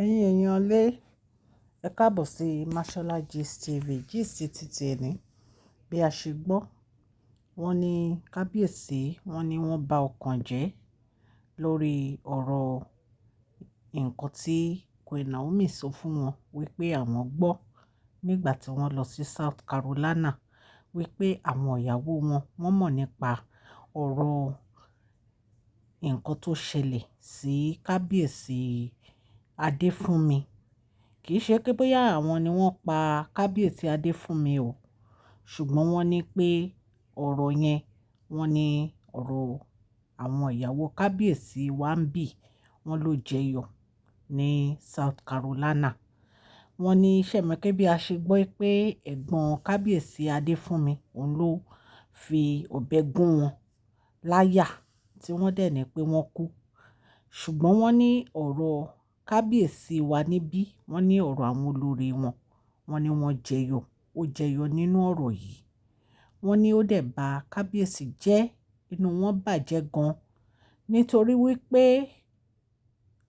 Ẹ̀yin èèyàn lé, ẹ káàbọ̀ sí Mashola Gist TV. Gist títí ẹni bí a ṣe gbọ́, wọ́n ní kábíyèsí, wọ́n ní wọ́n bà ọkàn jẹ́ lórí ọ̀rọ̀ nǹkan tí Queen Naomi sọ fún wọn wípé àwọn gbọ́ nígbà tí wọ́n lọ sí South Carolina wípé àwọn ìyàwó wọn wọ́n mọ̀ nípa ọ̀rọ̀ nǹkan tó ṣẹlẹ̀ sí kábíyèsí Adéfúnmi. Kì í ṣe pé bóyá àwọn ni wọ́n pa kábíyèsí Adéfúnmi o, ṣùgbọ́n wọ́n ní pé ọ̀rọ̀ yẹn, wọ́n ní ọ̀rọ̀ àwọn ìyàwó kábíyèsí wa ń bì, wọ́n ló jẹyọ ní South Carolina. Wọ́n ní ṣẹ̀mọ́kẹ́ bí a ṣe gbọ́ pé ẹ̀gbọ́n kábíyèsí Adéfúnmi òun ló fi ọ̀bẹ gún wọn láyà tí wọ́n dẹ̀ ní pé wọ́n kú. Ṣùgbọ́n wọ́n ní ọ̀rọ̀ kábíyèsí wa níbí, wọ́n ní ọ̀rọ̀ àwọn olórí wọn, wọ́n ní wọ́n jẹyọ, ó jẹyọ nínú ọ̀rọ̀ yìí. Wọ́n ní ó dẹ̀ bà kábíyèsí jẹ́, inú wọn bàjẹ́ gan nítorí wípé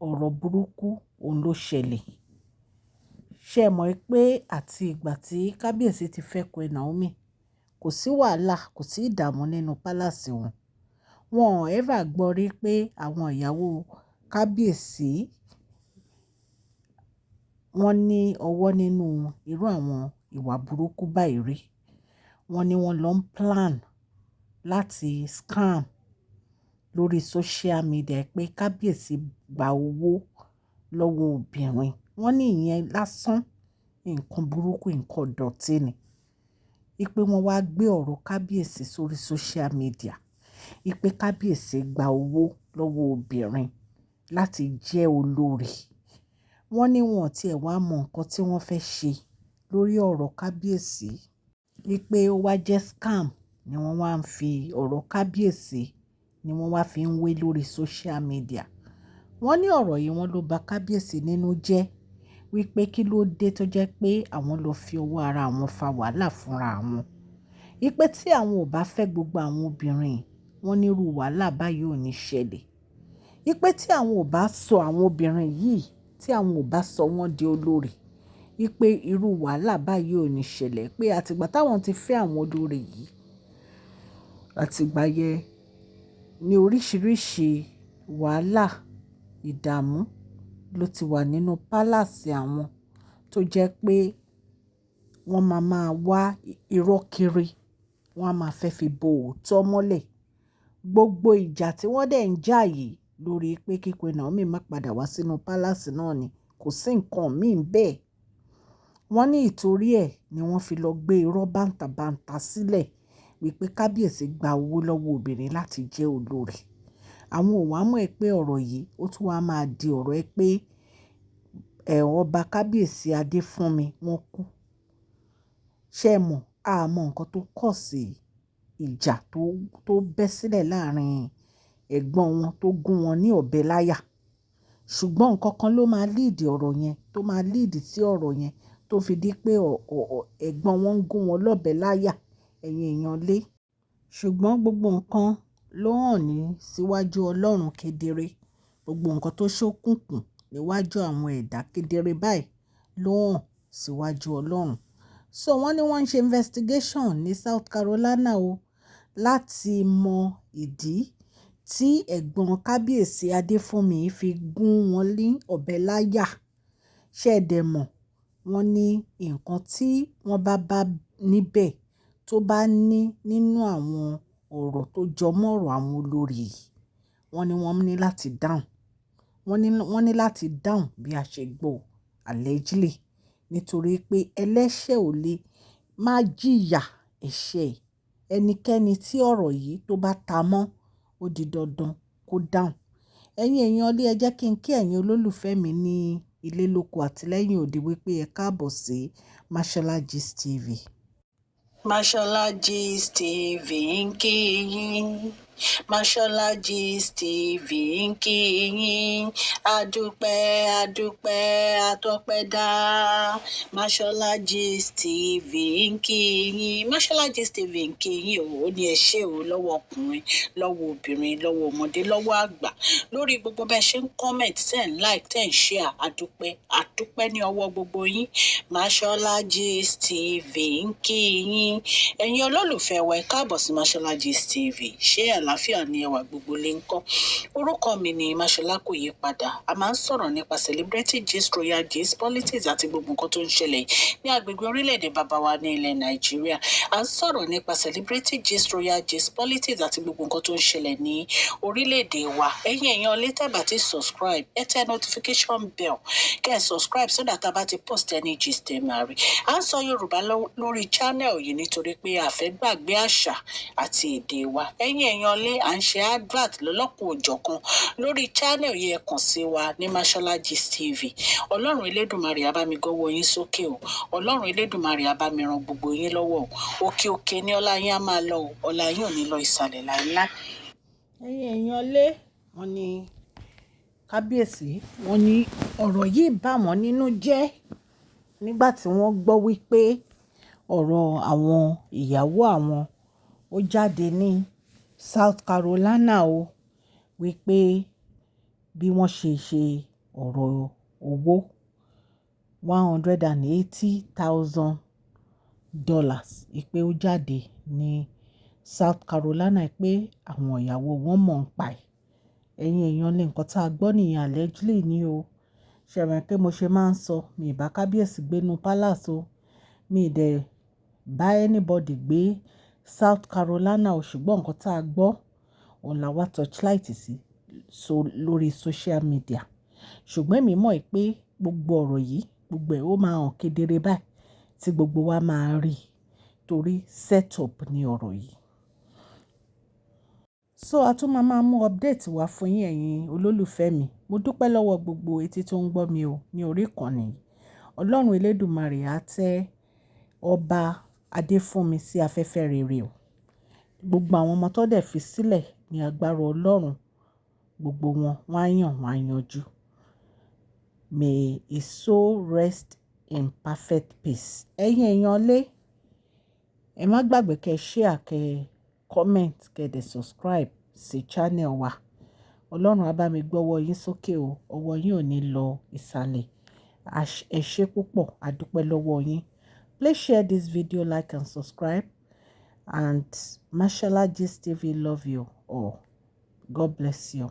ọ̀rọ̀ burúkú òun ló ṣẹlẹ̀. Ṣé ẹ mọ̀ pé àti ìgbà tí kábíyèsí ti fẹ́ Queen Naomi, kò sí wàhálà, kò sí ìdààmú nínú pálásì wọn. Wọn ò ever gbọ́ rí pé àwọn ìyàwó kábíyèsí wọ́n ní ọwọ́ nínú irú àwọn ìwà burúkú báyìí rí. Wọ́n ní wọ́n lọ ń plan láti scam lórí social media pé kábíyèsí gba owó lọ́wọ́ obìnrin. Wọ́n ní ìyẹn lásán, nǹkan burúkú, nǹkan dọ̀tí ni. Ipe wọ́n wá gbé ọ̀rọ̀ kábíyèsí sórí social media. Ipe kábíyèsí gba owó lọ́wọ́ obìnrin láti jẹ́ olórí. Wọ́n ní wọn tí ẹ̀ wá mọ nǹkan tí wọ́n fẹ́ ṣe lórí ọ̀rọ̀ kábíyèsí. Ipe ó wá jẹ́ scam ni wọ́n wá ń fi ọ̀rọ̀ kábíyèsí ni wọ́n wá fi ń wé lórí social media. Wọ́n ní ọ̀rọ̀ yìí wọ́n ló bà kábíyèsí nínú jẹ́ wípé kí ló dé tó jẹ́ pé àwọn lọ fi ọwọ́ ara wọn fa wàhálà fúnra wọn. Ipe tí àwọn ò bá fẹ́ gbogbo àwọn obìnrin, wọ́n ní irú wàhálà báyìí ò ní ṣẹlẹ̀. Ipe tí àwọn ò bá sọ àwọn obìnrin yìí, tí àwọn ò bá sọ wọ́n di olórí, ipe irú wàhálà báyìí ò ní ṣẹlẹ̀. Pé àtìgbà táwọn ti fẹ́ àwọn olórí yìí, àtìgbà yẹn ní oríṣiríṣi wàhálà, ìdààmú ló ti wà nínú pálásì àwọn tó jẹ́ pé wọ́n máa wá irọ́ kiri, wọ́n á máa fẹ́ fi bo òótọ́ mọ́lẹ̀. Gbogbo ìjà tí wọ́n dẹ̀ ń jà yìí lórí pé kí Queen Naomi má padà wá sínú pálásì náà ni, kò sí nǹkan míì bẹ́ẹ̀. Wọ́n ní ìtorí ẹ̀ ni wọ́n fi lọ gbé irọ́ bàǹtàbàǹtà sílẹ̀ wípé kábíyèsí gba owó lọ́wọ́ obìnrin láti jẹ́ olórí. Àwọn ò wá mọ̀ pé ọ̀rọ̀ yìí ó tún wá máa di ọ̀rọ̀ pé ọba kábíyèsí Adéfúnmi wọ́n kú. Ṣé ẹ mọ̀? A mọ̀ nǹkan tó kọ̀ sí ìjà tó bẹ́ sílẹ̀ láàrin ẹ̀gbọ́n wọn tó gún wọn ní ọ̀bẹ láyà. Ṣùgbọ́n nǹkan kan ló máa lead ọ̀rọ̀ yẹn, tó máa lead sí ọ̀rọ̀ yẹn tó fi di pé ẹ̀gbọ́n wọn ń gún wọn lọ́bẹ láyà, ẹ̀yin èèyàn lé. Ṣùgbọ́n gbogbo nǹkan ló hàn ní síwájú Ọlọ́run kedere. Gbogbo nǹkan tó ṣókùnkùn níwájú àwọn ẹ̀dá kedere báyìí ló hàn síwájú Ọlọ́run. So wọ́n ní wọ́n ń ṣe investigation ní South Carolina o láti mọ ìdí tí ẹ̀gbọ́n kábíyèsí Adéfúnmi fi gún wọn ní ọ̀bẹ láyà. Ṣé ẹ dẹ̀ mọ̀? Wọ́n ní nǹkan tí wọ́n bá níbẹ̀ tó bá ní nínú àwọn ọ̀rọ̀ tó jọmọ́ ọ̀rọ̀ àwọn olórí yìí, wọ́n ní láti dáhùn. Wọ́n ní láti dáhùn bí a ṣe gbọ́ allegedly, nítorí pé ẹlẹ́ṣẹ̀ ò lè má jìyà ẹ̀ṣẹ̀. Ẹnikẹ́ni tí ọ̀rọ̀ yìí tó bá ta mọ́, ó di dandan kó dáhùn. Ẹ̀yin èèyàn lé, ẹ jẹ́ kí n kí ẹ̀yin olólùfẹ́ mi ní ilé lóko àti lẹ́yìn odi wípé ẹ káàbọ̀ sí Mashola Gist TV. Mashola Gist TV ń kí yín. Mashola Gist TV ń kí yín, adúpẹ́ adúpẹ́ atọ́pẹ́dá. Mashola Gist TV ń kí yín, Mashola Gist TV ń kí yín o. Ó ní ẹ ṣé o, lọ́wọ́ ọkùnrin, lọ́wọ́ obìnrin, lọ́wọ́ ọmọdé, lọ́wọ́ àgbà, lórí gbogbo bẹ́ẹ̀ ṣe ń comment, ten like, ten share, adúpẹ́ ní ọwọ́ gbogbo yín. Mashola Gist TV ń kí yín. Ẹ̀yin olólùfẹ́ wa, ẹ káàbọ̀ sí Mashola Gist TV. Ṣé àlàáfíà ni ẹwà gbogbo lè ń kọ́? Orúkọ mi ni Mashola kò yí padà. A máa ń sọ̀rọ̀ nípa celebrity gist, royal gist, politics àti gbogbo nǹkan tó ń ṣẹlẹ̀ ní agbègbè orílẹ̀-èdè bàbá wa ní ilẹ̀ Nàìjíríà. A ń sọ̀rọ̀ nípa celebrity gist, royal gist, politics àti gbogbo nǹkan tó ń ṣẹlẹ̀ ní orílẹ̀-èdè wa. Ẹ̀yin èèyàn lè tẹ́ bá ti subscribe, ẹ tẹ notification bell kẹ́ ẹ subscribe so that a bá ti post any gist ẹ máa rí. A ń sọ Yorùbá lórí channel yìí nítorí pé a fẹ́ gbàgbé àṣà àti èdè wa. Ẹ̀yin èèyàn lé à ń ṣe advert lọ́lọ́kùn òjọ̀kan lórí channel yìí, ẹ kàn sí wa ní Mashola Gist TV. Ọlọ́run Elédùmarè á bá mi gọ́wọ́ yín sókè o. Ọlọ́run Elédùmarè á bá mi ran gbogbo yín lọ́wọ́ o. Òkè òkè ni ọlá yín á máa lọ o. Ọlá yín ò ní lọ ìsàlẹ̀ láíláí. Ẹ̀yin èèyàn lé wọn ní kábíyèsí, wọn ní ọ̀rọ̀ yìí bà wọ́n nínú jẹ́ nígbà tí wọ́n gbọ́ wípé ọ̀rọ̀ àwọn ìyàwó àwọn ó jáde ní South Carolina o, wípé bí wọ́n ṣe ọ̀rọ̀ owó $180,000 ìpè ó jáde ní South Carolina, pé àwọn ìyàwó wọn mọ̀ ń pa ẹ̀. Ẹ̀yin èèyàn lè nǹkan tá a gbọ́ nìyẹn allegedly ni o. Ṣẹ̀wọ̀n pé mo ṣe máa ń sọ, mi ì bá kábíyèsí gbénu palace o, mi ì dẹ̀ bá anybody gbé South Carolina o, ṣùgbọ́n nǹkan tá a gbọ́ òun la wá torchlight sí lórí social media. Ṣùgbọ́n èmi mọ̀ pé gbogbo ọ̀rọ̀ yìí, gbogbo ẹ̀ ó máa hàn kedere báyìí tí gbogbo wa máa rí, torí set up ni ọ̀rọ̀ yìí. So a tún máa mú update wá fún yín ẹ̀yin olólùfẹ́ mi. Mo dúpẹ́ lọ́wọ́ gbogbo etí tó ń gbọ́ mi o ní orí ìkànnì yìí. Ọlọ́run Elédùmarè á tẹ́ ọba Adéfúnmi sí afẹ́fẹ́ rere o. Gbogbo àwọn ọmọ tó dẹ̀ fi sílẹ̀ ní agbára Ọlọ́run, gbogbo wọn wọ́n á yàn, wọ́n á yanjú. May his soul rest in perfect peace. Ẹ̀yin èèyàn lé, ẹ má gbàgbé kẹ́ share, kẹ́ comment, kẹ́ dẹ̀ subscribe sí channel wa. Ọlọ́run á bá mi gbọ́wọ́ yín sókè o. Ọwọ́ yín ò ní lọ ìsàlẹ̀. Ẹ ṣé púpọ̀, a dúpẹ́ lọ́wọ́ yín. Please share this video, like and subscribe. And Mashola Gist TV love you all. God bless you.